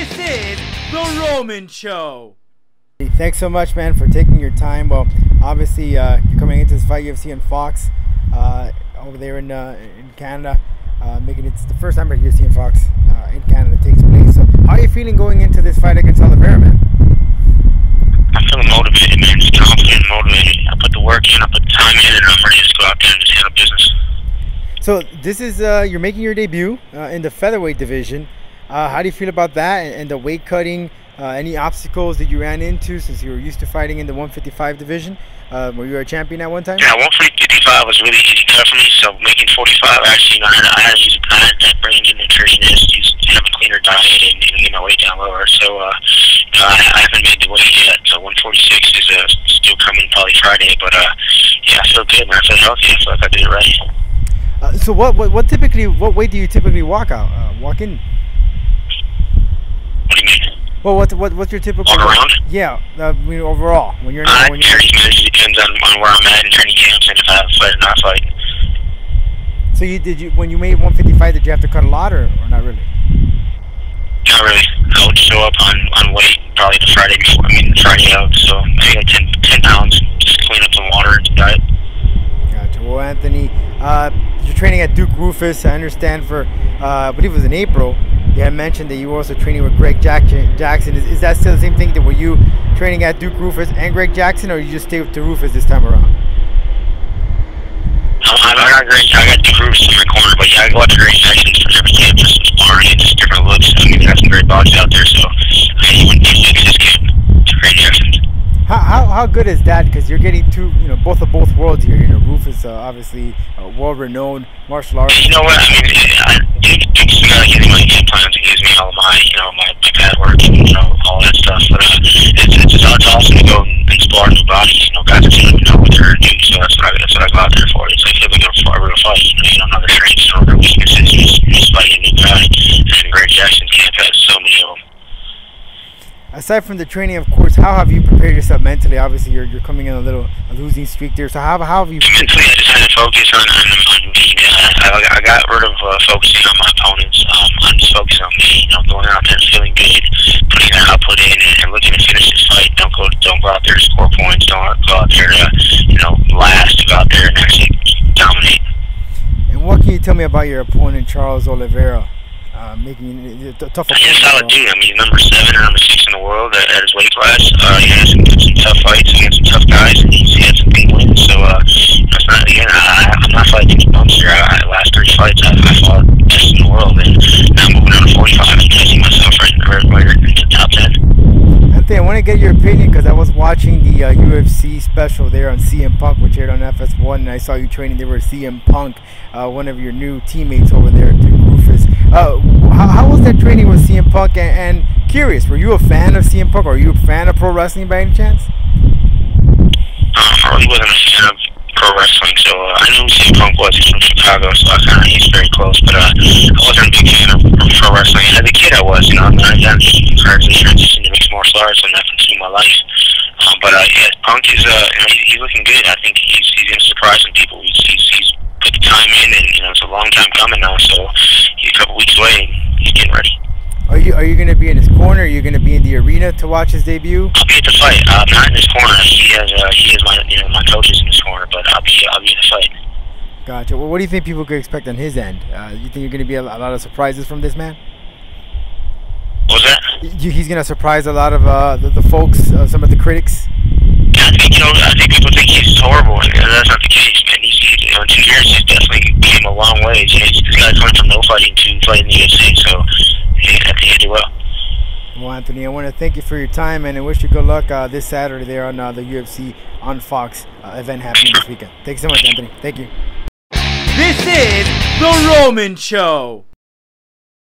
This is The Roman Show. Thanks so much, man, for taking your time. Well, obviously, you're coming into this fight UFC on Fox over there in Canada. It's the first time UFC on Fox in Canada takes place. So, how are you feeling going into this fight against Oliveira, man? I'm feeling motivated, man. Just confident and motivated. I put the work in, I put the time in, and I'm ready to go out there and just handle business. So, this is you're making your debut in the featherweight division. How do you feel about that and the weight cutting? Any obstacles that you ran into since you were used to fighting in the 155 division? Were you a champion at one time? Yeah, 155 was really easy cut for me. So making 45, actually, I had to bring in a nutritionist, have a cleaner diet, and get my weight down lower. So I haven't made the weight yet. So 146 is still coming probably Friday. But yeah, I feel good, man. I feel healthy. I feel like I did it right. So what weight do you typically walk in? What do you mean? Well, what's your typical? All around? Yeah, overall when you're not. It depends on where I'm at in training camps and if I have a fight or not fight. So when you made 155, did you have to cut a lot or not really? Not really. I would show up on weight probably the Friday before. Friday out. So maybe like 10 pounds. Just clean up some water and some diet. Gotcha. Well, Anthony, you're training at Duke Roufus. I understand for I believe it was in April. You had mentioned that you were also training with Greg Jackson. Is that still the same thing? That were you training at Duke Roufus and Greg Jackson, or you just stay with the Roufus this time around? I got Duke Roufus in my corner, but yeah, I go out to Greg Jackson for every camp, just some sparring and just different looks. They have some great bodies out there, so he wouldn't be a his camp to Greg Jackson. How good is that? Because you're getting both of both worlds here. Roufus obviously world-renowned martial artist. You know what? Duke's gives me my game plans and gives me all my pad work and all that stuff. But it's awesome to go and spar new bodies. Guys that don't even know what they're gonna do. So that's what I go out there for. It's like flipping a real fight. You don't know their strengths, you don't know their weaknesses. You're just fighting a new guy. And Greg Jackson's camp has so many of them. Aside from the training, of course, how have you prepared yourself mentally? Obviously, you're coming in a losing streak there. So how have you? Mentally, I just had to focus on me. I got rid of focusing on my opponents. I'm just focusing on me. Going out there and feeling good, putting that output in, and looking to finish this fight. Don't go out there to score points. Don't go out there to last. Go out there and actually dominate. And what can you tell me about your opponent, Charles Oliveira? Making it tough. He's a solid dude. Number 7 or number 6 in the world at his weight class. He has some tough fights against some tough guys, and he had some big wins. So that's not. Again, I'm not fighting any bumps here. Last 3 fights, I fought best in the world, and now I'm moving on to 45 and placing myself right in the top 10. Anthony, I want to get your opinion because I was watching the UFC special there on CM Punk, which aired on FS1, and I saw you training there with CM Punk, one of your new teammates over there at Duke Roufus. How was that training with CM Punk? And curious, were you a fan of CM Punk? Or are you a fan of pro wrestling by any chance? I really wasn't a fan of pro wrestling, so I knew who CM Punk was. He's from Chicago, so he's very close. But I wasn't a big fan of pro wrestling. As a kid, I was. I got encouraged to transition to mixed martial arts, and that's into my life. But yeah, Punk is he's looking good. I think he's going to surprise some people. He's put the time in, and it's a long time coming now. So he's a couple weeks away, and he's getting ready. Are you going to be in his corner? Are you going to be in the arena to watch his debut? I'll be at the fight. I'm not in his corner. He has my coaches in his corner, but I'll be in the fight. Gotcha. Well, what do you think people could expect on his end? You think you're going to be a lot of surprises from this man? What was that? He's going to surprise a lot of the folks, some of the critics. I think people think he's horrible, and that's not the case, man. In 2 years, he's definitely came a long way. This guy's went from no fighting to fighting the UFC, so I think he'll do well. Well, Anthony, I want to thank you for your time, and I wish you good luck this Saturday there on the UFC on Fox event happening this weekend. Thank you so much, Anthony. Thank you. This is The Roman Show.